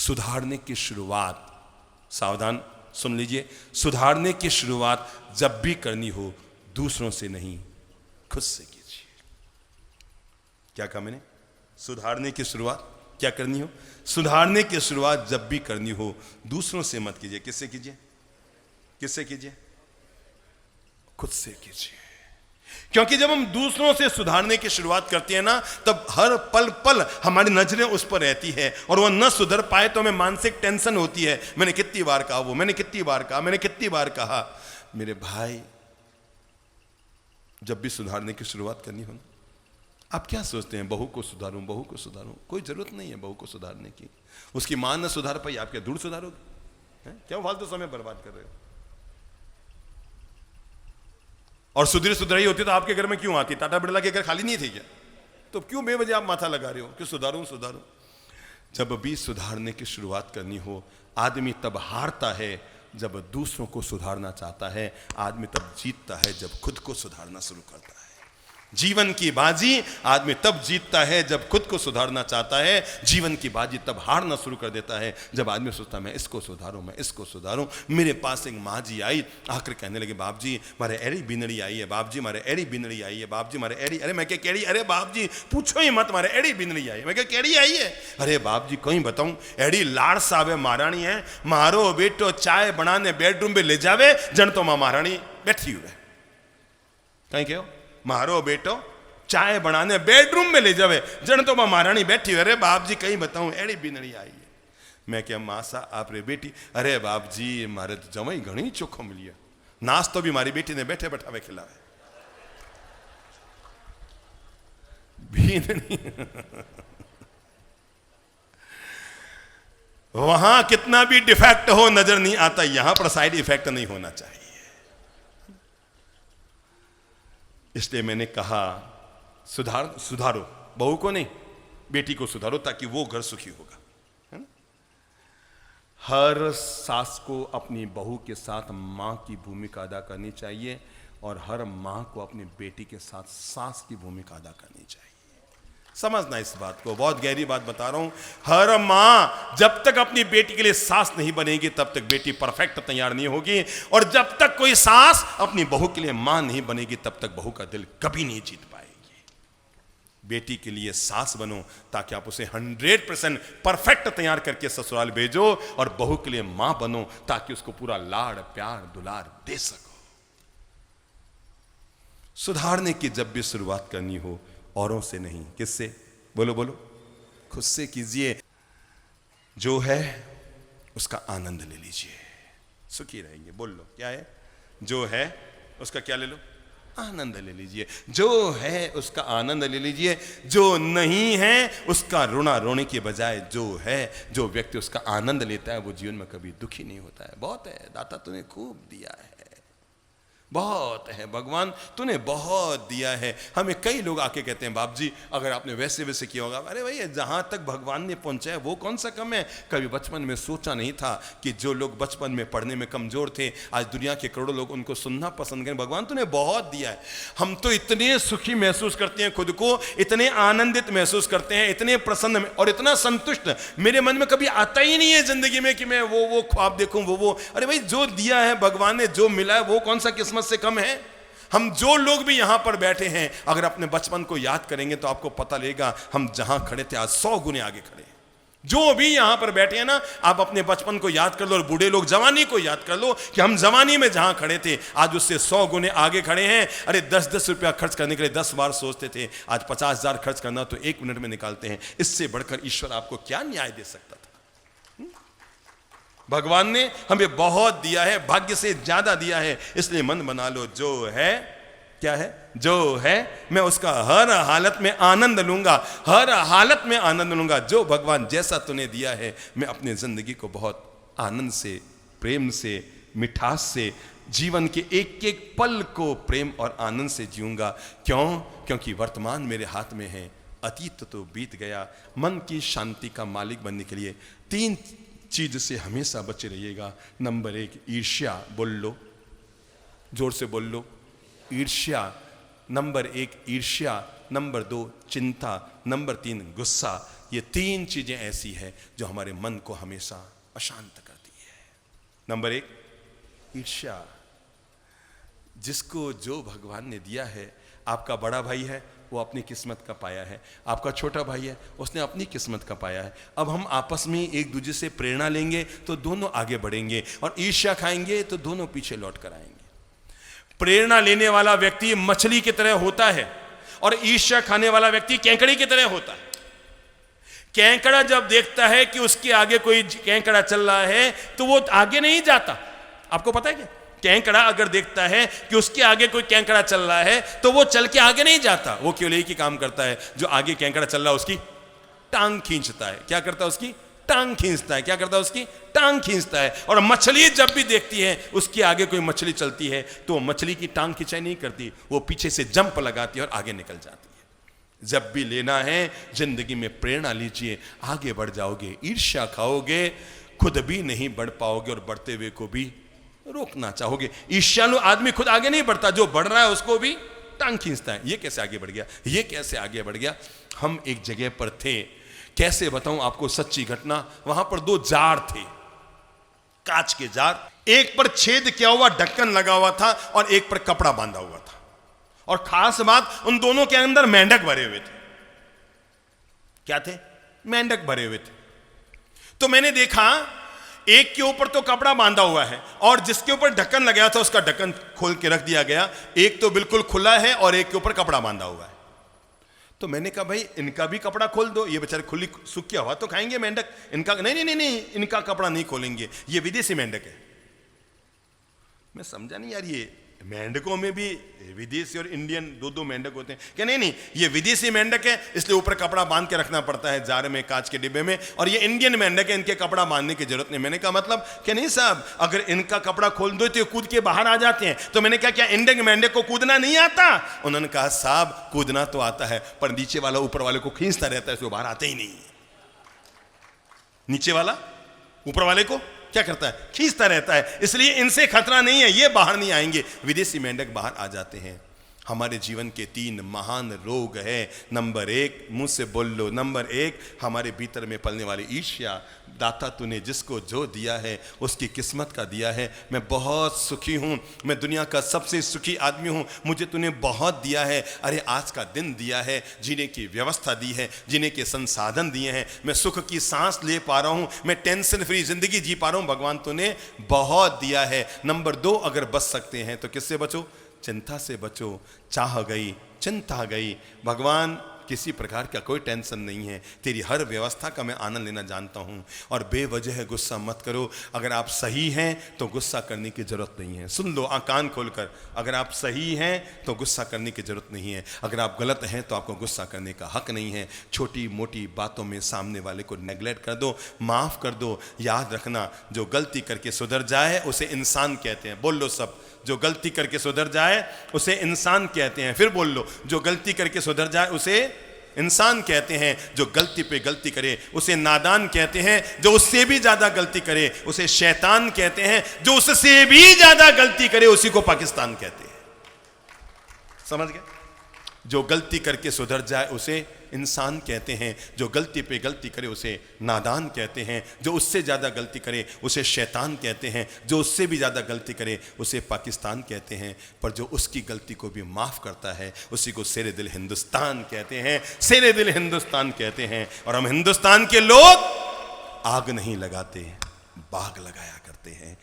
सुधारने की शुरुआत, सावधान सुन लीजिए, सुधारने की शुरुआत जब भी करनी हो दूसरों से नहीं, खुद से कीजिए। क्या कहा मैंने? सुधारने की शुरुआत क्या करनी हो? सुधारने की शुरुआत जब भी करनी हो दूसरों से मत कीजिए। किससे कीजिए? किससे कीजिए? खुद से कीजिए। क्योंकि जब हम दूसरों से सुधारने की शुरुआत करते हैं ना, तब हर पल पल हमारी नजरें उस पर रहती है और वह न सुधर पाए तो हमें मानसिक टेंशन होती है। मैंने कितनी बार कहा, वो मैंने कितनी बार कहा, मैंने कितनी बार कहा। मेरे भाई, जब भी सुधारने की शुरुआत करनी हो ना, आप क्या सोचते हैं? बहू को सुधारूं, बहू को सुधारूं? कोई जरूरत नहीं है बहू को सुधारने की। उसकी मां न सुधार पाई, आप क्या दूर सुधारोगे? क्यों फालतू समय बर्बाद कर रहे हो? और सुधराई होती तो आपके घर में क्यों आती? टाटा बिरला के घर खाली नहीं थे क्या? तो क्यों बेवजह आप माथा लगा रहे हो कि सुधारूं सुधारूं? जब भी सुधारने की शुरुआत करनी हो, आदमी तब हारता है जब दूसरों को सुधारना चाहता है, आदमी तब जीतता है जब खुद को सुधारना शुरू करता है। जीवन की बाजी आदमी तब जीतता है जब खुद को सुधारना चाहता है। जीवन की बाजी तब हारना शुरू कर देता है जब आदमी सोचता है मैं इसको सुधारूं, मैं इसको सुधारूं। मेरे पास एक माँ जी आई, आकर कहने लगे बाप जी मारे एड़ी बिनड़ी आई है, बाप जी मारे एड़ी बिनड़ी आई है, बाप जी मारे एड़ी। अरे मैं क्या केड़ी? अरे बाप जी पूछो ही मत, मारे एड़ी बिनड़ी आई है। मैं क्या केड़ी आई है? अरे बाप जी कहीं बताऊं, एड़ी लाड़ साहब महारानी है, मारो बेटो चाय बनाने बेडरूम में ले जावे जन तो मां महारानी बैठी हुए। कहीं कहो मारो बेटो चाय बनाने बेडरूम में ले जावे जन तो मां महारानी बैठी हुई। अरे बाप जी कहीं बताऊं, एड़ी बिनड़ी आई है। मैं क्या मासा आप रे बेटी? अरे बाप जी मारे तो जमाई घणी चोखो मिलिया, नाश्तो भी मारी बेटी ने बैठे बैठावे खिलावे। बिनड़ी वहां कितना भी डिफेक्ट हो नजर नहीं आता, यहां पर साइड इफेक्ट नहीं होना चाहिए। इसलिए मैंने कहा सुधारो, बहू को नहीं बेटी को सुधारो ताकि वो घर सुखी होगा, है ना? हर सास को अपनी बहू के साथ मां की भूमिका अदा करनी चाहिए और हर मां को अपनी बेटी के साथ सास की भूमिका अदा करनी चाहिए। समझना इस बात को, बहुत गहरी बात बता रहा हूं। हर मां जब तक अपनी बेटी के लिए सास नहीं बनेगी तब तक बेटी परफेक्ट तैयार नहीं होगी, और जब तक कोई सास अपनी बहू के लिए मां नहीं बनेगी तब तक बहू का दिल कभी नहीं जीत पाएगी। बेटी के लिए सास बनो ताकि आप उसे 100% परफेक्ट तैयार करके ससुराल भेजो, और बहू के लिए मां बनो ताकि उसको पूरा लाड़ प्यार दुलार दे सको। सुधारने की जब भी शुरुआत करनी हो औरों से नहीं, किससे? बोलो बोलो, खुद से कीजिए। जो है उसका आनंद ले लीजिए, सुखी रहेंगे। बोल लो क्या है? जो है उसका क्या ले लो? आनंद ले लीजिए। जो है उसका आनंद ले लीजिए, जो नहीं है उसका रोना रोने के बजाय जो है, जो व्यक्ति उसका आनंद लेता है वो जीवन में कभी दुखी नहीं होता है। बहुत है दाता तूने खूब दिया है, बहुत है भगवान तूने बहुत दिया है। हमें कई लोग आके कहते हैं बाप जी अगर आपने वैसे वैसे किया होगा। अरे भैया जहां तक भगवान ने पहुंचाया वो कौन सा कम है? कभी बचपन में सोचा नहीं था कि जो लोग बचपन में पढ़ने में कमजोर थे आज दुनिया के करोड़ों लोग उनको सुनना पसंद करें। भगवान तूने बहुत दिया है। हम तो इतने सुखी महसूस करते हैं खुद को, इतने आनंदित महसूस करते हैं, इतने प्रसन्न और इतना संतुष्ट। मेरे मन में कभी आता ही नहीं है जिंदगी में कि मैं वो ख्वाब देखूं वो। अरे भाई जो दिया है भगवान ने, जो मिला है वो कौन सा किस्मत से कम है? हम जो लोग भी यहां पर बैठे हैं अगर अपने बचपन को याद करेंगे तो आपको पता लगेगा हम जहां खड़े थे आज 100 गुने आगे खड़े हैं। जो भी यहां पर बैठे हैं ना, आप अपने बचपन को याद कर लो, और बूढ़े लोग जवानी को याद कर लो कि हम जवानी में जहां खड़े थे आज उससे 100 गुने आगे खड़े हैं। अरे 10-10 रुपया खर्च करने के लिए 10 बार सोचते थे, आज 50,000 खर्च करना तो 1 मिनट में निकालते हैं। इससे बढ़कर ईश्वर आपको क्या न्याय दे सकता था? भगवान ने हमें बहुत दिया है, भाग्य से ज्यादा दिया है। इसलिए मन बना लो जो है, क्या है? जो है मैं उसका हर हालत में आनंद लूंगा, हर हालत में आनंद लूंगा। जो भगवान जैसा तूने दिया है मैं अपनी जिंदगी को बहुत आनंद से, प्रेम से, मिठास से, जीवन के एक एक पल को प्रेम और आनंद से जीऊंगा। क्यों? क्योंकि वर्तमान मेरे हाथ में है, अतीत तो बीत गया। मन की शांति का मालिक बनने के लिए 3 चीज से हमेशा बचे रहिएगा। नंबर 1 ईर्ष्या, बोल लो, जोर से बोल लो, ईर्ष्या। नंबर 1 ईर्ष्या, नंबर 2 चिंता, नंबर 3 गुस्सा। ये 3 चीजें ऐसी है जो हमारे मन को हमेशा अशांत करती है। नंबर 1 ईर्ष्या। जिसको जो भगवान ने दिया है, आपका बड़ा भाई है वो अपनी किस्मत का पाया है, आपका छोटा भाई है उसने अपनी किस्मत का पाया है। अब हम आपस में एक दूसरे से प्रेरणा लेंगे तो दोनों आगे बढ़ेंगे, और ईर्ष्या खाएंगे तो दोनों पीछे लौट कर आएंगे। प्रेरणा लेने वाला व्यक्ति मछली की तरह होता है और ईर्ष्या खाने वाला व्यक्ति केंकड़ी की तरह होता है। केंकड़ा जब देखता है कि उसके आगे कोई केंकड़ा चल रहा है तो वो आगे नहीं जाता। आपको पता है क्या? केंकड़ा अगर देखता है कि उसके आगे कोई केंकड़ा चल रहा है तो वो चल के आगे नहीं जाता। वो केवल एक ही काम करता है, जो आगे केंकड़ा चल रहा है उसकी टांग खींचता है। क्या करता है? उसकी टांग खींचता है। क्या करता है? उसकी टांग खींचता है। और मछली जब भी देखती है उसके आगे कोई मछली चलती है तो मछली की टांग खिंचाई नहीं करती, वो पीछे से जंप लगाती है और आगे निकल जाती है। जब भी लेना है जिंदगी में प्रेरणा लीजिए, आगे बढ़ जाओगे। ईर्ष्या खाओगे, खुद भी नहीं बढ़ पाओगे और बढ़ते हुए को भी रोकना चाहोगे। ईर्ष्यालु आदमी खुद आगे नहीं बढ़ता, जो बढ़ रहा है उसको भी टांग खींचता है। ये कैसे आगे बढ़ गया, ये कैसे आगे बढ़ गया। हम एक जगह पर थे, कैसे बताऊं आपको सच्ची घटना। वहां पर 2 जार थे, कांच के जार। एक पर छेद किया हुआ ढक्कन लगा हुआ था और एक पर कपड़ा बांधा हुआ था। और खास बात, उन दोनों के अंदर मेंढक भरे हुए थे। क्या थे? मेंढक भरे हुए थे। तो मैंने देखा एक के ऊपर तो कपड़ा बांधा हुआ है और जिसके ऊपर ढक्कन लगाया था उसका ढक्कन खोल के रख दिया गया। एक तो बिल्कुल खुला है और एक के ऊपर कपड़ा बांधा हुआ है। तो मैंने कहा भाई इनका भी कपड़ा खोल दो, ये बेचारे खुली सूखी हवा तो खाएंगे मेंढक। इनका नहीं, इनका कपड़ा नहीं खोलेंगे, ये विदेशी मेंढक है। मैं समझा नहीं यार, ये मेंढकों में भी विदेशी और इंडियन 2-2 मेंढक होते हैं क्या? नहीं, ये विदेशी मेंढक है इसलिए ऊपर कपड़ा बांध के रखना पड़ता है जार में, कांच के डिब्बे में। और ये इंडियन मेंढक है, इनके कपड़ा बांधने की जरूरत नहीं। मैंने कहा मतलब क्या? नहीं साहब, अगर इनका कपड़ा खोल दो तो ये कूद के बाहर आ जाते हैं। तो मैंने कहा क्या इंडियन मेंढक को कूदना नहीं आता? उन्होंने कहा साहब कूदना तो आता है पर नीचे वाला ऊपर वाले को खींचता रहता है, इसको बाहर आते ही नहीं। नीचे वाला ऊपर वाले को क्या करता है? खींचता रहता है। इसलिए इनसे खतरा नहीं है, ये बाहर नहीं आएंगे। विदेशी मेंढक बाहर आ जाते हैं। हमारे जीवन के 3 महान रोग है। नंबर 1 मुंह से बोल लो, नंबर 1 हमारे भीतर में पलने वाली ईर्ष्या। दाता तूने जिसको जो दिया है उसकी किस्मत का दिया है। मैं बहुत सुखी हूँ, मैं दुनिया का सबसे सुखी आदमी हूँ, मुझे तूने बहुत दिया है। अरे आज का दिन दिया है, जीने की व्यवस्था दी है, जीने के संसाधन दिए हैं, मैं सुख की सांस ले पा रहा हूँ, मैं टेंशन फ्री जिंदगी जी पा रहा हूँ। भगवान तूने बहुत दिया है। नंबर 2 अगर बच सकते हैं तो किससे बचो? चिंता से बचो। चाह गई, चिंता गई। भगवान किसी प्रकार का कोई टेंशन नहीं है, तेरी हर व्यवस्था का मैं आनंद लेना जानता हूं। और बेवजह गुस्सा मत करो। अगर आप सही हैं तो गुस्सा करने की जरूरत नहीं है। सुन लो कान खोलकर, अगर आप सही हैं तो गुस्सा करने की जरूरत नहीं है। अगर आप गलत हैं तो आपको गुस्सा करने का हक नहीं है। छोटी मोटी बातों में सामने वाले को नेग्लेक्ट कर दो, माफ कर दो। याद रखना, जो गलती करके सुधर जाए उसे इंसान कहते हैं। बोल लो सब, जो गलती करके सुधर जाए उसे इंसान कहते हैं। फिर बोल लो, जो गलती करके सुधर जाए उसे इंसान कहते हैं। जो गलती पे गलती करे उसे नादान कहते हैं। जो उससे भी ज्यादा गलती करे उसे शैतान कहते हैं। जो उससे भी ज्यादा गलती करे उसी को पाकिस्तान कहते हैं। समझ गए? जो गलती करके सुधर जाए उसे इंसान कहते हैं, जो गलती पे गलती करे उसे नादान कहते हैं, जो उससे ज़्यादा गलती करे उसे शैतान कहते हैं, जो उससे भी ज़्यादा गलती करे उसे पाकिस्तान कहते हैं, पर जो उसकी गलती को भी माफ़ करता है उसी को शेरे दिल हिंदुस्तान कहते हैं। शेरे दिल हिंदुस्तान कहते हैं। और हम हिंदुस्तान के लोग आग नहीं लगाते, बाग लगाया करते हैं।